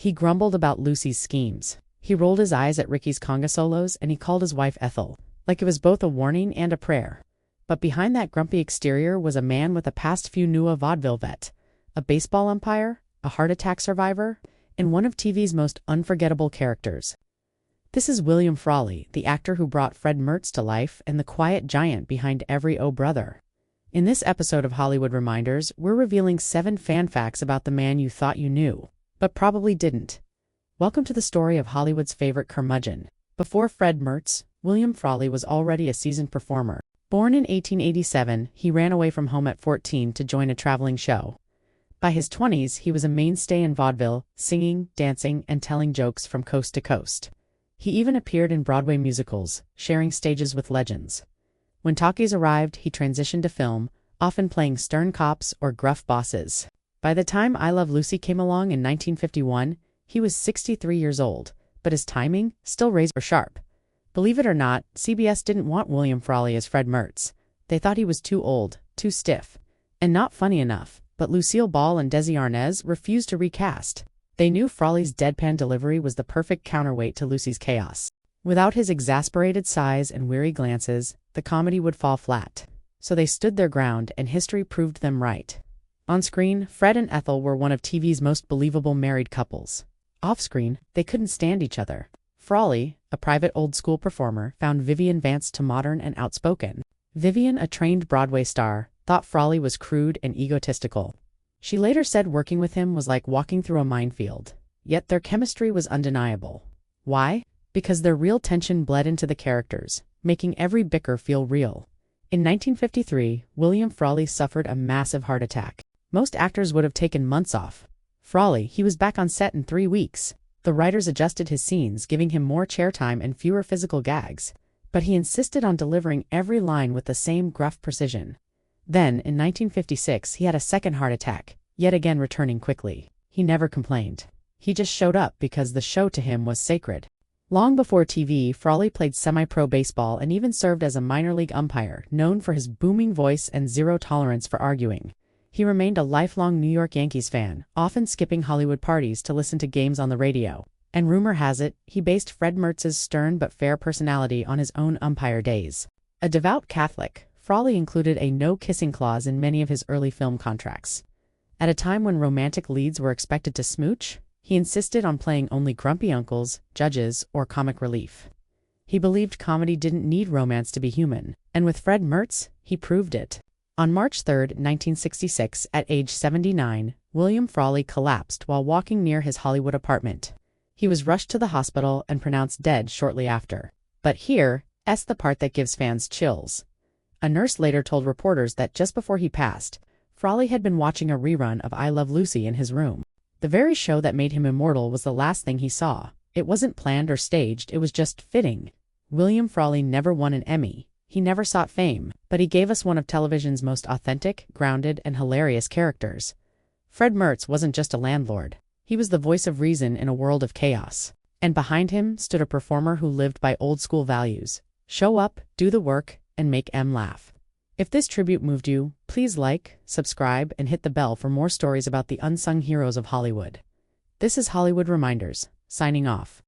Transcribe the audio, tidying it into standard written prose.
He grumbled about Lucy's schemes. He rolled his eyes at Ricky's conga solos, and he called his wife Ethel, like it was both a warning and a prayer. But behind that grumpy exterior was a man with a past few knew a vaudeville vet, a baseball umpire, a heart attack survivor, and one of TV's most unforgettable characters. This is William Frawley, the actor who brought Fred Mertz to life and the quiet giant behind every Oh Brother. In this episode of Hollywood Reminders, we're revealing 7 fan facts about the man you thought you knew, but probably didn't. Welcome to the story of Hollywood's favorite curmudgeon. Before Fred Mertz, William Frawley was already a seasoned performer. Born in 1887, he ran away from home at 14 to join a traveling show. By his 20s, he was a mainstay in vaudeville, singing, dancing, and telling jokes from coast to coast. He even appeared in Broadway musicals, sharing stages with legends. When talkies arrived, he transitioned to film, often playing stern cops or gruff bosses. By the time ILoveLucy came along in 1951, he was 63 years old, but his timing still razor sharp. Believe it or not, CBS didn't want William Frawley as Fred Mertz. They thought he was too old, too stiff, and not funny enough, but Lucille Ball and Desi Arnaz refused to recast. They knew Frawley's deadpan delivery was the perfect counterweight to Lucy's chaos. Without his exasperated sighs and weary glances, the comedy would fall flat. So they stood their ground, and history proved them right. On screen, Fred and Ethel were one of TV's most believable married couples. Off-screen, they couldn't stand each other. Frawley, a private old-school performer, found Vivian Vance too modern and outspoken. Vivian, a trained Broadway star, thought Frawley was crude and egotistical. She later said working with him was like walking through a minefield. Yet their chemistry was undeniable. Why? Because their real tension bled into the characters, making every bicker feel real. In 1953, William Frawley suffered a massive heart attack. Most actors would have taken months off. Frawley, he was back on set in 3 weeks. The writers adjusted his scenes, giving him more chair time and fewer physical gags. But he insisted on delivering every line with the same gruff precision. Then, in 1956, he had a second heart attack, yet again returning quickly. He never complained. He just showed up because the show to him was sacred. Long before TV, Frawley played semi-pro baseball and even served as a minor league umpire, known for his booming voice and zero tolerance for arguing. He remained a lifelong New York Yankees fan, often skipping Hollywood parties to listen to games on the radio. And rumor has it, he based Fred Mertz's stern but fair personality on his own umpire days. A devout Catholic, Frawley included a no-kissing clause in many of his early film contracts. At a time when romantic leads were expected to smooch, he insisted on playing only grumpy uncles, judges, or comic relief. He believed comedy didn't need romance to be human, and with Fred Mertz, he proved it. On March 3, 1966, at age 79, William Frawley collapsed while walking near his Hollywood apartment. He was rushed to the hospital and pronounced dead shortly after. But here's the part that gives fans chills. A nurse later told reporters that just before he passed, Frawley had been watching a rerun of ILoveLucy in his room. The very show that made him immortal was the last thing he saw. It wasn't planned or staged, it was just fitting. William Frawley never won an Emmy. He never sought fame, but he gave us one of television's most authentic, grounded, and hilarious characters. Fred Mertz wasn't just a landlord. He was the voice of reason in a world of chaos. And behind him stood a performer who lived by old-school values. Show up, do the work, and make M laugh. If this tribute moved you, please like, subscribe, and hit the bell for more stories about the unsung heroes of Hollywood. This is Hollywood Reminders, signing off.